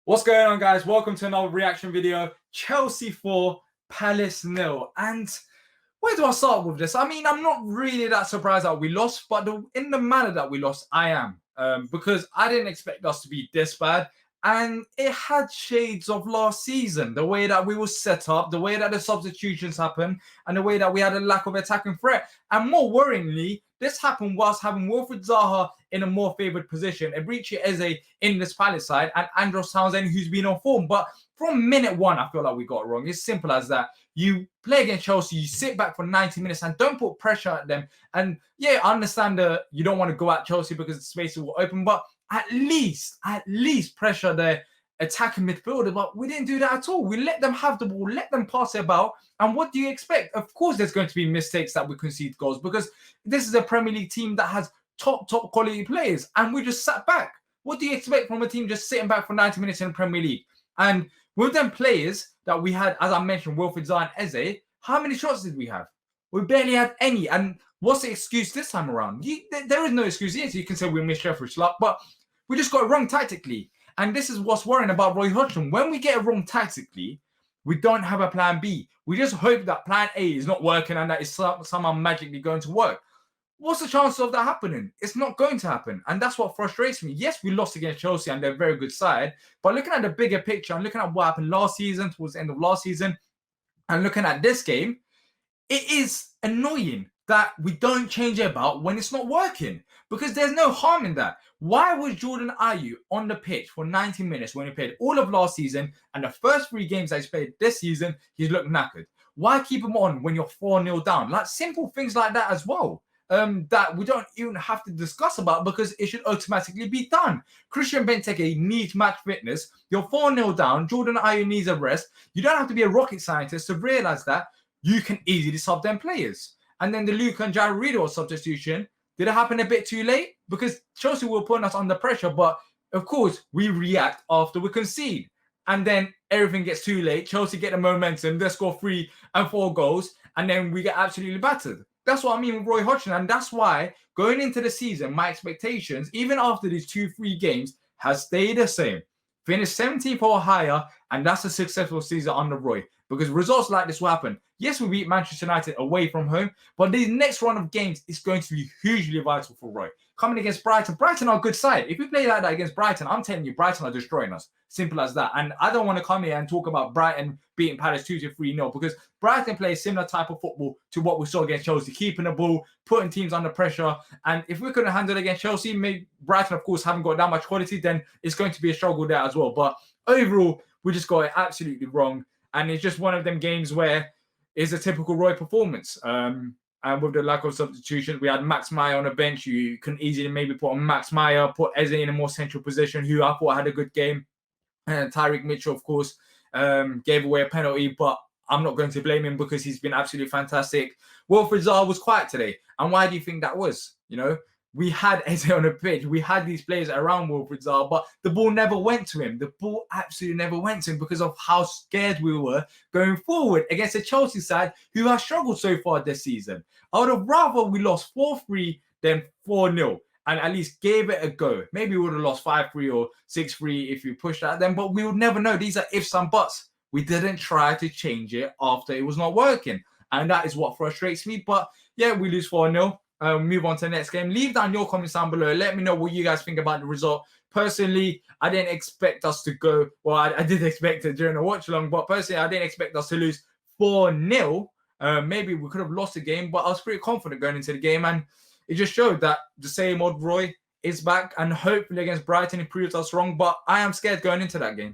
What's going on, guys? Welcome to another reaction video. Chelsea 4, Palace 0. And where do I start with this? I mean, I'm not really that surprised that we lost, but in the manner that we lost, I am. Because I didn't expect us to be this bad. And it had shades of last season. The way that we were set up, the way that the substitutions happened, and the way that we had a lack of attacking threat. And more worryingly, this happened whilst having Wilfried Zaha in a more favoured position, Eberechi Eze in this Palace side, and Andros Townsend, who's been on form. But from minute one, I feel like we got it wrong. It's simple as that. You play against Chelsea, you sit back for 90 minutes and don't put pressure at them. And yeah, I understand that you don't want to go at Chelsea because the spaces will open, but at least pressure their attacking midfielder. But we didn't do that at all. We let them have the ball, let them pass it about. And what do you expect? Of course, there's going to be mistakes that we concede goals because this is a Premier League team that has top quality players, and we just sat back. What do you expect from a team just sitting back for 90 minutes in the Premier League? And with them players that we had, as I mentioned, Wilfried Zaha and Eze, how many shots did we have? We barely had any. And what's the excuse this time around? There is no excuse. Yes, you can say we missed Sheffield's luck, but we just got it wrong tactically. And this is what's worrying about Roy Hodgson. When we get it wrong tactically, we don't have a plan B. We just hope that plan A is not working and that it's somehow magically going to work. What's the chance of that happening? It's not going to happen. And that's what frustrates me. Yes, we lost against Chelsea and they're a very good side. But looking at the bigger picture and looking at what happened last season, towards the end of last season, and looking at this game, it is annoying that we don't change it about when it's not working. Because there's no harm in that. Why was Jordan Ayew on the pitch for 90 minutes when he played all of last season and the first 3 games that he's played this season, he's looked knackered? Why keep him on when you're 4-0 down? Like simple things like that as well. That we don't even have to discuss about because it should automatically be done. Christian Benteke needs match fitness. You're 4-0 down. Jordan Ayew needs a rest. You don't have to be a rocket scientist to realize that you can easily sub them players. And then the Luke and Jared substitution, did it happen a bit too late? Because Chelsea were putting us under pressure, but of course we react after we concede. And then everything gets too late. Chelsea get the momentum. They score 3 and 4 goals. And then we get absolutely battered. That's what I mean with Roy Hodgson. And that's why going into the season, my expectations, even after these 2-3 games, has stayed the same. Finish 17th or higher, and that's a successful season under Roy. Because results like this will happen. Yes, we beat Manchester United away from home, but the next run of games is going to be hugely vital for Roy. Coming against Brighton are a good side. If we play like that against Brighton, I'm telling you, Brighton are destroying us. Simple as that. And I don't want to come here and talk about Brighton beating Palace 2-3-0 because Brighton plays similar type of football to what we saw against Chelsea, keeping the ball, putting teams under pressure. And if we couldn't handle it against Chelsea, maybe Brighton, of course, haven't got that much quality, then it's going to be a struggle there as well. But overall, we just got it absolutely wrong. And it's just one of them games where it's a typical Roy performance. And with the lack of substitutions, we had Max Meyer on the bench. You can easily maybe put on Max Meyer, put Eze in a more central position, who I thought had a good game. And Tyreek Mitchell, of course, gave away a penalty, but I'm not going to blame him because he's been absolutely fantastic. Wilfried Zaha was quiet today. And why do you think that was? You know, we had Eze on the pitch. We had these players around Wilfried Zaha, but the ball never went to him. The ball absolutely never went to him because of how scared we were going forward against the Chelsea side who has struggled so far this season. I would have rather we lost 4-3 than 4-0 and at least gave it a go. Maybe we would have lost 5-3 or 6-3 if you pushed at them, but we would never know. These are ifs and buts. We didn't try to change it after it was not working. And that is what frustrates me. But yeah, we lose 4-0. Move on to the next game. Leave down your comments down below. Let me know what you guys think about the result. Personally, I didn't expect us to go. Well, I did expect it during the watch along, but personally, I didn't expect us to lose 4-0. Maybe we could have lost the game, but I was pretty confident going into the game, and it just showed that the same old Roy is back, and hopefully against Brighton, he proves us wrong. But I am scared going into that game.